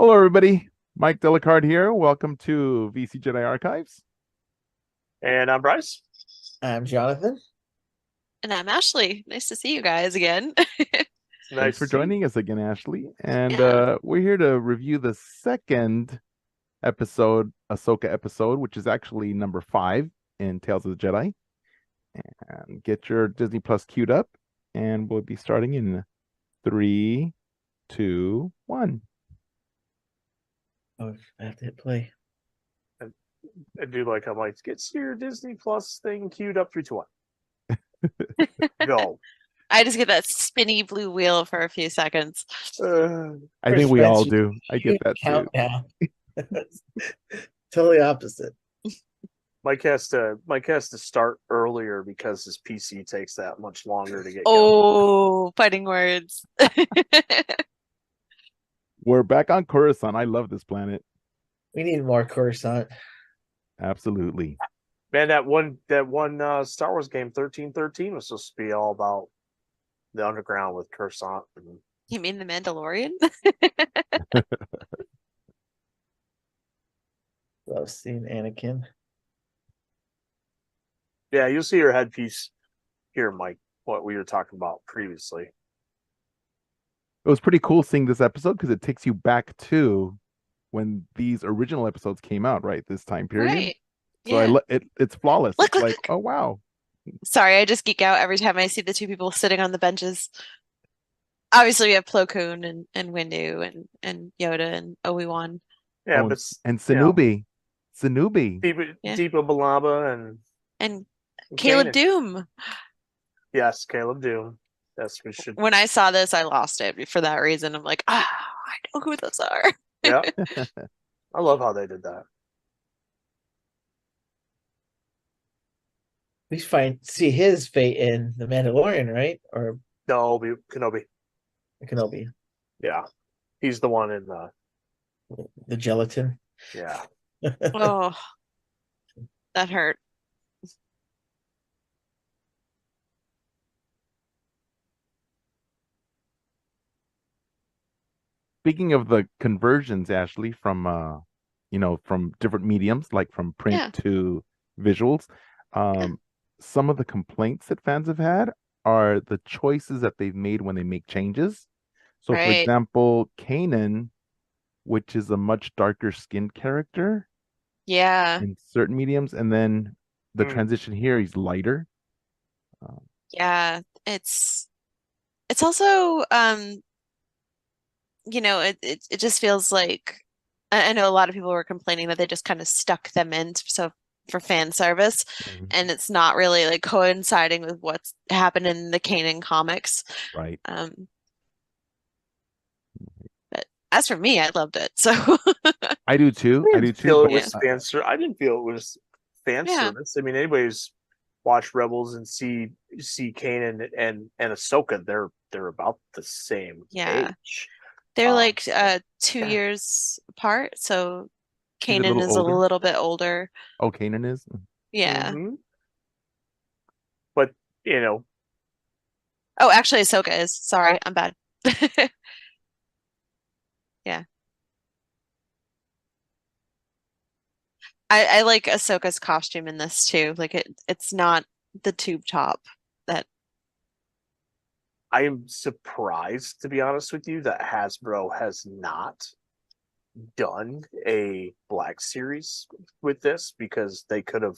Hello, everybody. Mike Delicard here. Welcome to VC Jedi Archives. And I'm Bryce. I'm Jonathan. And I'm Ashley. Nice to see you guys again. Thanks Nice for to see you. joining us again, Ashley. And Yeah. we're here to review the second episode, Ahsoka episode, which is actually number 5 in Tales of the Jedi. And get your Disney Plus queued up, and we'll be starting in 3, 2, 1. Oh, I have to hit play. I do like how Mike gets your Disney Plus thing queued up 3, 2, 1. Go. I just get that spinny blue wheel for a few seconds. I think we all do. I get that too. Countdown. Totally opposite. Mike has to start earlier because his PC takes that much longer to get going. Oh, fighting words. We're back on Coruscant. I love this planet. We need more Coruscant. Absolutely. Man, that one Star Wars game 1313 was supposed to be all about the underground with Coruscant. You mean the Mandalorian? Love seeing Anakin. Yeah, you'll see your headpiece here, Mike, what we were talking about previously. It was pretty cool seeing this episode because it takes you back to when these original episodes came out, right? This time period. Right. So Yeah. it's flawless. Look, It's look, like, look. oh wow. Sorry, I just geek out every time I see the two people sitting on the benches. Obviously, we have Plo Koon and Windu and Yoda and Obi-Wan. Yeah, Oh, but and you know, Sanubi. Yeah. Deepa Balaba And and Caleb Kanan. Doom. Yes, Caleb Doom. Yes, we should. When I saw this, I lost it for that reason. I'm like, I know who those are. Yeah, I love how they did that. We see his fate in The Mandalorian, right? Or No, Kenobi. Kenobi. Yeah, he's the one in The gelatin. yeah. Oh, that hurt. Speaking of the conversions, Ashley, from from different mediums, like from print Yeah. to visuals, Yeah. some of the complaints that fans have had are the choices that they've made when they make changes. So, for Right. example, Kanan, which is a much darker skinned character Yeah. in certain mediums, and then the Hmm. transition here, he's lighter. Yeah. It's also it just feels like I know a lot of people were complaining that they just kind of stuck them in so for fan service, Mhm. and it's not really like coinciding with what's happened in the Kanan comics. Right. But as for me, I loved it. So I do too. I do too. Feel it But was I didn't feel it was fan Yeah. service. I mean, anybody's watch Rebels and see Kanan and Ahsoka, they're about the same Yeah. age. they're Um, like 2 years apart, so he's a Kanan little is a older. little bit older. Oh, Kanan is. Yeah. mhm. But Oh, actually, Ahsoka is. Sorry, I'm bad. Yeah. I like Ahsoka's costume in this too. Like it's not the tube top that I am surprised, to be honest with you, that Hasbro has not done a Black Series with this, because they could have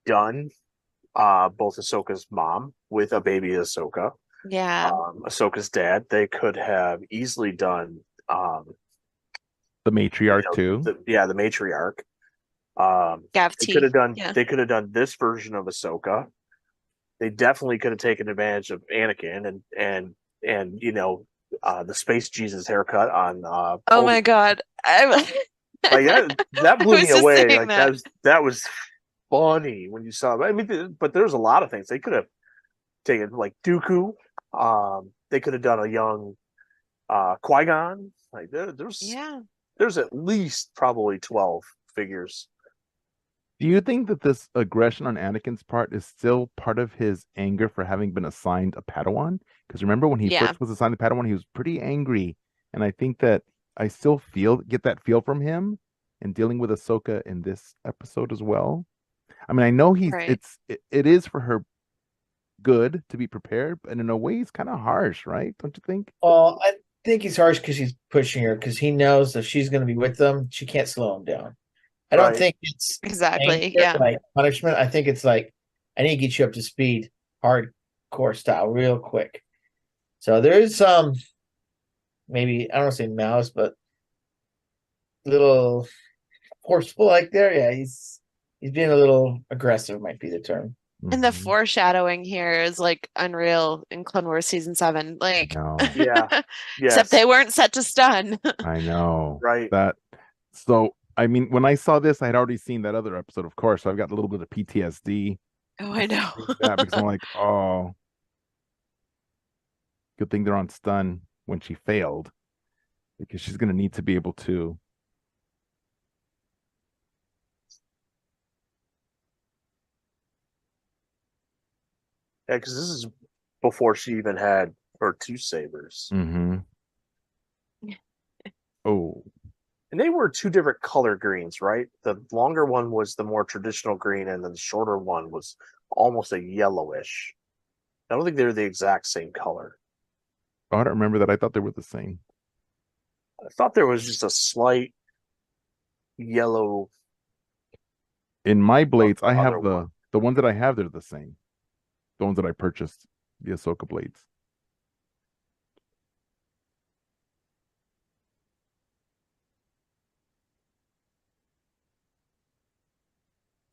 done both Ahsoka's mom with a baby Ahsoka, yeah. Ahsoka's dad. They could have easily done The matriarch too. the matriarch. Gav They could have done Yeah. this version of Ahsoka. They definitely could have taken advantage of Anakin and the Space Jesus haircut on Oh my God. like that I blew was me just away. saying Like that. that was funny when you saw it. I mean, but there's a lot of things they could have taken, like Dooku. They could have done a young Qui-Gon. Like Yeah. there's at least probably 12 figures. Do you think that this aggression on Anakin's part is still part of his anger for having been assigned a Padawan? Because remember when he Yeah. first was assigned a Padawan, he was pretty angry. And I think that I still get that feel from him and dealing with Ahsoka in this episode as well. I mean, I know Right. it is for her good to be prepared, but in a way it's kind of harsh, right? Don't you think? Well, I think he's harsh because he's pushing her because he knows if she's going to be with them, she can't slow him down. I don't Right. think it's Exactly. anger, Yeah. like punishment. I think it's like, I need to get you up to speed, hardcore style, real quick. So there is some, maybe, I don't want to say mouse, but little forceful like there. Yeah, he's being a little aggressive, might be the term. And the Mhm. foreshadowing here is like unreal in Clone Wars season 7. I Like, know. Yeah. except they Yes. weren't set to stun. I know Right. that. So, I mean, when I saw this, I had already seen that other episode, of course. So I've got a little bit of PTSD Oh, I know. seeing that because I'm like, oh, good thing they're on stun when she failed because she's going to need to be able to. Yeah, because this is before she even had her two sabers. Mm-hmm. Oh, And they were two different color greens, right? The longer one was the more traditional green, and then the shorter one was almost a yellowish. I don't think they're the exact same color. I don't remember that. I thought they were the same. I thought there was just a slight yellow In my on blades, the I other have one. the ones that I have, they're the same. The ones that I purchased, the Ahsoka blades.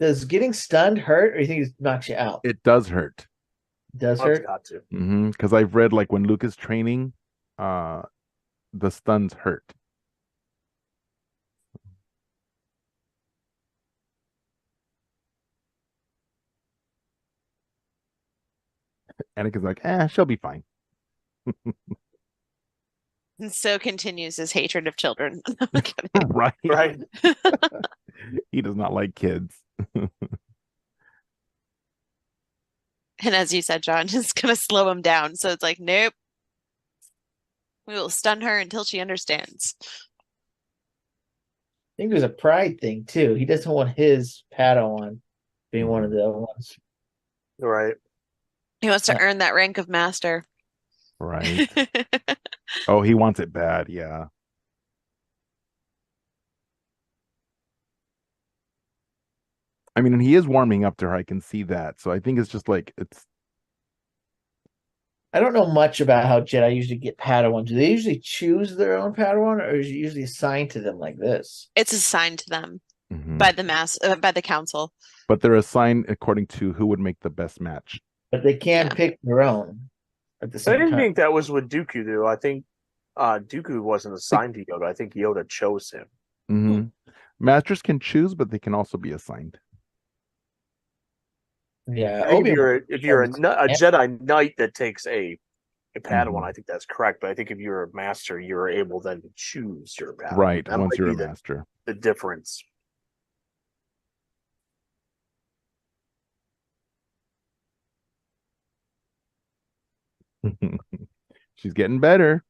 Does getting stunned hurt, or you think it knocks you out? It does hurt. It does I've hurt. got to. Because I've read like when Luke is training, uh, the stuns hurt. Anakin's like, she'll be fine. And so continues his hatred of children. I'm kidding. Right? Right. He does not like kids. And as you said, John, just gonna slow him down. So it's like, nope, we will stun her until she understands. I think there's a pride thing too. He doesn't want his Padawan being one of Mhm. the other ones. Right. He wants to Uh, earn that rank of master. Right. Oh, he wants it bad. Yeah. I mean, and he is warming up to her. I can see that. So I think it's just like it's I don't know much about how Jedi usually get Padawans. Do they usually choose their own Padawan, or is it usually assigned to them like this? It's assigned to them mhm. by by the council. But they're assigned according to who would make the best match. But they can Yeah. pick their own at the I same didn't time. think that was with Dooku, though. I think Dooku wasn't assigned to Yoda. I think Yoda chose him. Hmm Masters can choose, but they can also be assigned. Yeah, I think Obi-Wan. if you're a Jedi Knight that takes a Padawan, Mhm. I think that's correct. But I think if you're a master, you're able then to choose your Padawan. Right. That Once might you're be a master. the difference. She's getting better.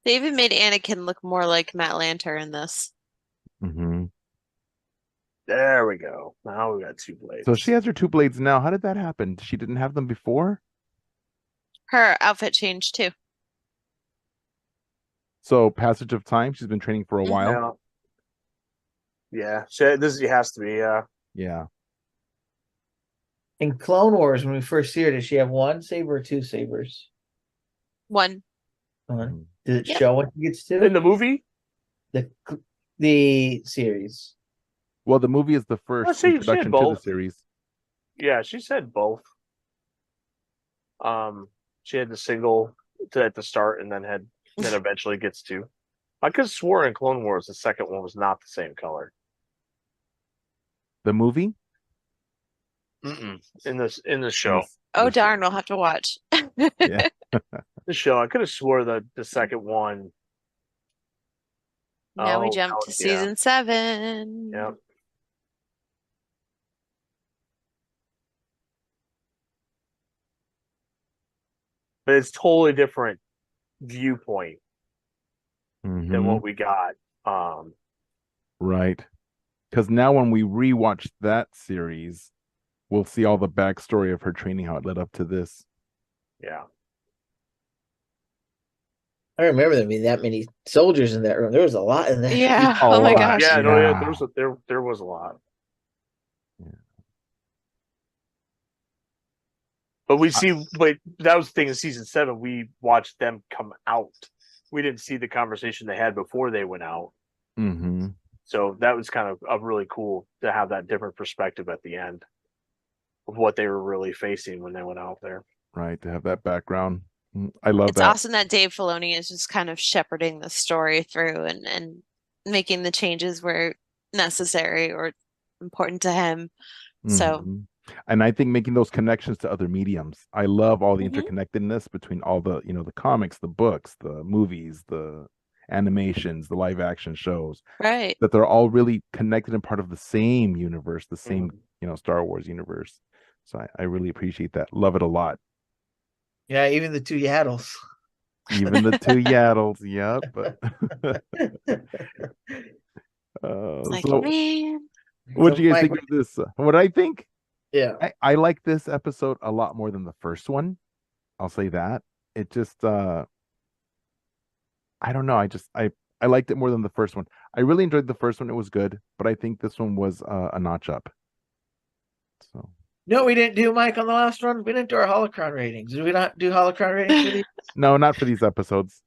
They even made Anakin look more like Matt Lanter in this. Hmm There we go. Now we got two So blades. she has her two blades now. How did that happen? She didn't have them before? Her outfit changed too. So passage of time, she's been training for a while. Yeah. Yeah. This has to be. Yeah. In Clone Wars, when we first see her, does she have one saber or two sabers? One. One. Does it Yep. show when she gets In two? the movie, The series. Well, the movie is the oh, first she had introduction to the both. series. Yeah, she said both. She had the single at the start, and then eventually gets two. I could have swore in Clone Wars the second one was not the same color. The movie? Mm-mm. In the In show, Oh the show. darn, we'll have to watch. Yeah. I could have swore the second one. Now we Oh, jump to yeah, season 7. yeah. but it's totally different viewpoint than Mhm. what we got. Right. Because now when we rewatch that series, we'll see all the backstory of her training, how it led up to this. Yeah. I remember there being that many soldiers in that room. There was a lot in that. Yeah. A Oh my lot. gosh. Yeah, no, yeah, Yeah. there was a lot. Yeah. But that was the thing in season 7. We watched them come out. We didn't see the conversation they had before they went out. Mm-hmm. So that was kind of really cool to have that different perspective at the end of what they were really facing when they went out there. Right. To have that background. I love It's that. awesome that Dave Filoni is just kind of shepherding the story through and making the changes where necessary or important to him. So, Mhm. And I think making those connections to other mediums. I love all the mhm, interconnectedness between all the, the comics, the books, the movies, the animations, the live action shows, right. that they're all really connected and part of the same universe, the same, Mhm. Star Wars universe. So I really appreciate that. Love it a lot. Yeah, even the two Yaddles. Even the two Yaddles, yep. It's like, So man. what So do you guys Mike, think of this? What I think? yeah. I like this episode a lot more than the first one. I'll say that. It just I don't know. I liked it more than the first one. I really enjoyed the first one. It was good, but I think this one was a notch up. So No, we didn't do Mike on the last one. We didn't do our holocron ratings. Did we not do holocron ratings for these? no, not for these episodes.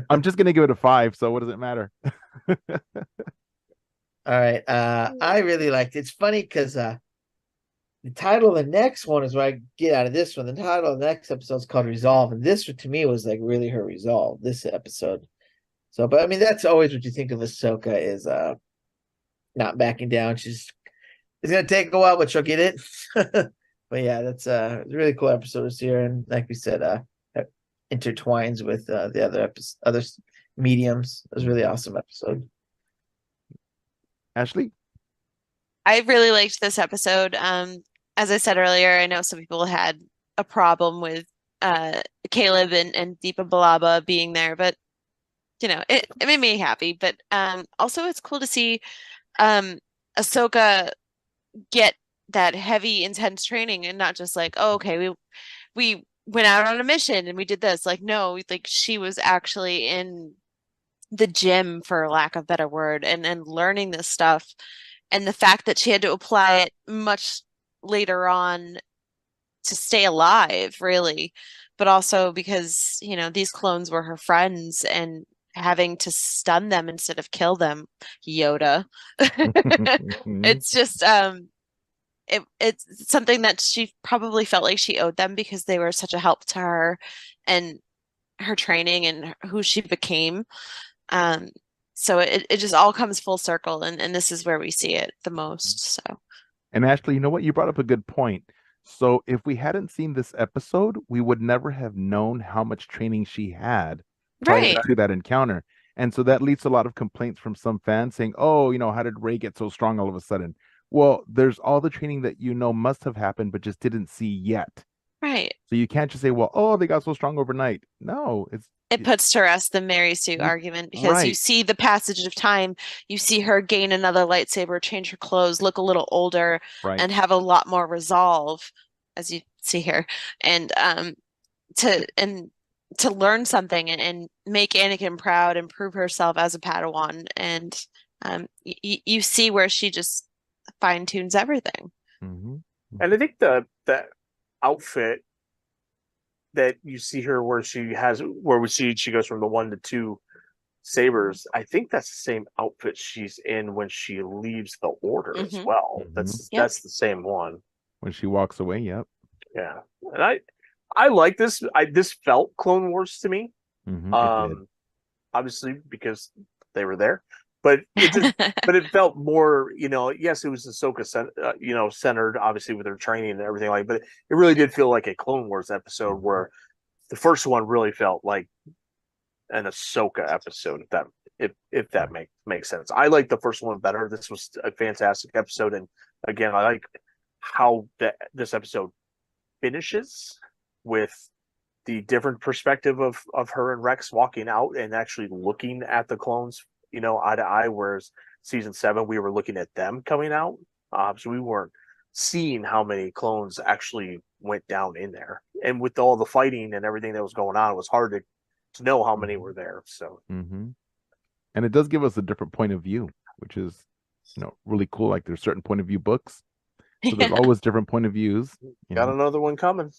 I'm just gonna give it a 5, so what does it matter? All right. I really liked it. It's funny because the title of the next one is what I get out of this one. The title of the next episode is called Resolve, and this to me was like really her resolve, this episode. So, but I mean, that's always what you think of Ahsoka is not backing down. It's gonna take a while, but she'll get it. But yeah, that's a really cool episode here, and like we said, intertwines with the other mediums. It was a really awesome episode. Ashley? I really liked this episode. As I said earlier, I know some people had a problem with Caleb and Deepa Balaba being there, but it made me happy. But also it's cool to see um Ahsoka get that heavy, intense training and not just like, oh, okay, we went out on a mission and we did this. Like, no, like she was actually in the gym, for lack of a better word, and learning this stuff. And the fact that she had to apply it much later on to stay alive, really, but also because, these clones were her friends and having to stun them instead of kill them, Yoda. It's just it's something that she probably felt like she owed them because they were such a help to her and her training and who she became. Um, so it just all comes full circle, and this is where we see it the most. So And Ashley, you know what? You brought up a good point. So if we hadn't seen this episode, we would never have known how much training she had prior right, to that encounter. And so that leads to a lot of complaints from some fans saying, oh, how did Ray get so strong all of a sudden? Well, there's all the training that must have happened, but just didn't see yet. right. So you can't just say, well, oh, they got so strong overnight. No, It puts to rest the Mary Sue you- argument because you right, see the passage of time. You see her gain another lightsaber, change her clothes, look a little older, right. and have a lot more resolve, as you see here. And to and to learn something and make Anakin proud and prove herself as a Padawan. And you see where she just fine tunes everything. Mm-hmm. And I think the outfit that you see her where we see she goes from the 1 to 2 sabers, I think that's the same outfit she's in when she leaves the order as Hmm. well. Mhm. Yep. That's the same one. When she walks away, yep. Yeah. And I like this. This felt Clone Wars to me. It did. Obviously because they were there. But it felt more, yes, it was Ahsoka centered obviously with her training and everything like, but it really did feel like a Clone Wars episode where the first one really felt like an Ahsoka episode, if that makes sense. I like the first one better. This was a fantastic episode, and again, I like how this episode finishes with the different perspective of her and Rex walking out and actually looking at the clones, eye to eye, whereas season 7 we were looking at them coming out, so we weren't seeing how many clones actually went down in there. And with all the fighting and everything that was going on, it was hard to know how many were there. So And it does give us a different point of view, which is, really cool. Like there's certain point of view books, so there's always different point of views. got another one coming.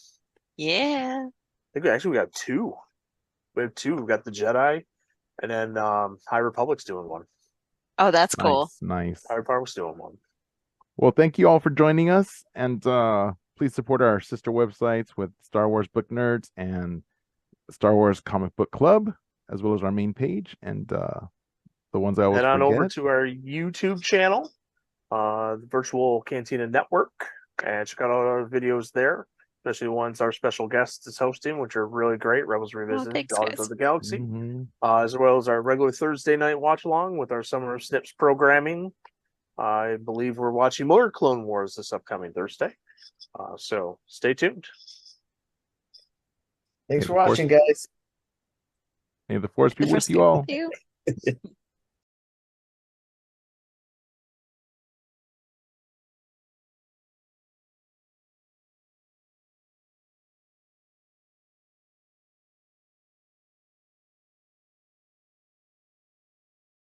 Yeah. I think we got two. We have two. We've got the Jedi, and then High Republic's doing one. Oh, that's cool. Nice. High Republic's doing one. Well, thank you all for joining us, and please support our sister websites with Star Wars Book Nerds and Star Wars Comic Book Club, as well as our main page and the ones I always Head on forget. over to our YouTube channel, the Virtual Cantina Network, and check out all our videos there, especially the ones our special guest is hosting, which are really great. Rebels Revisited, thanks, Daughters guys. of the Galaxy, as well as our regular Thursday night watch along with our Summer of Snips programming. I believe we're watching more Clone Wars this upcoming Thursday, so stay tuned. Thanks for watching, guys. May the Force be with you all. You.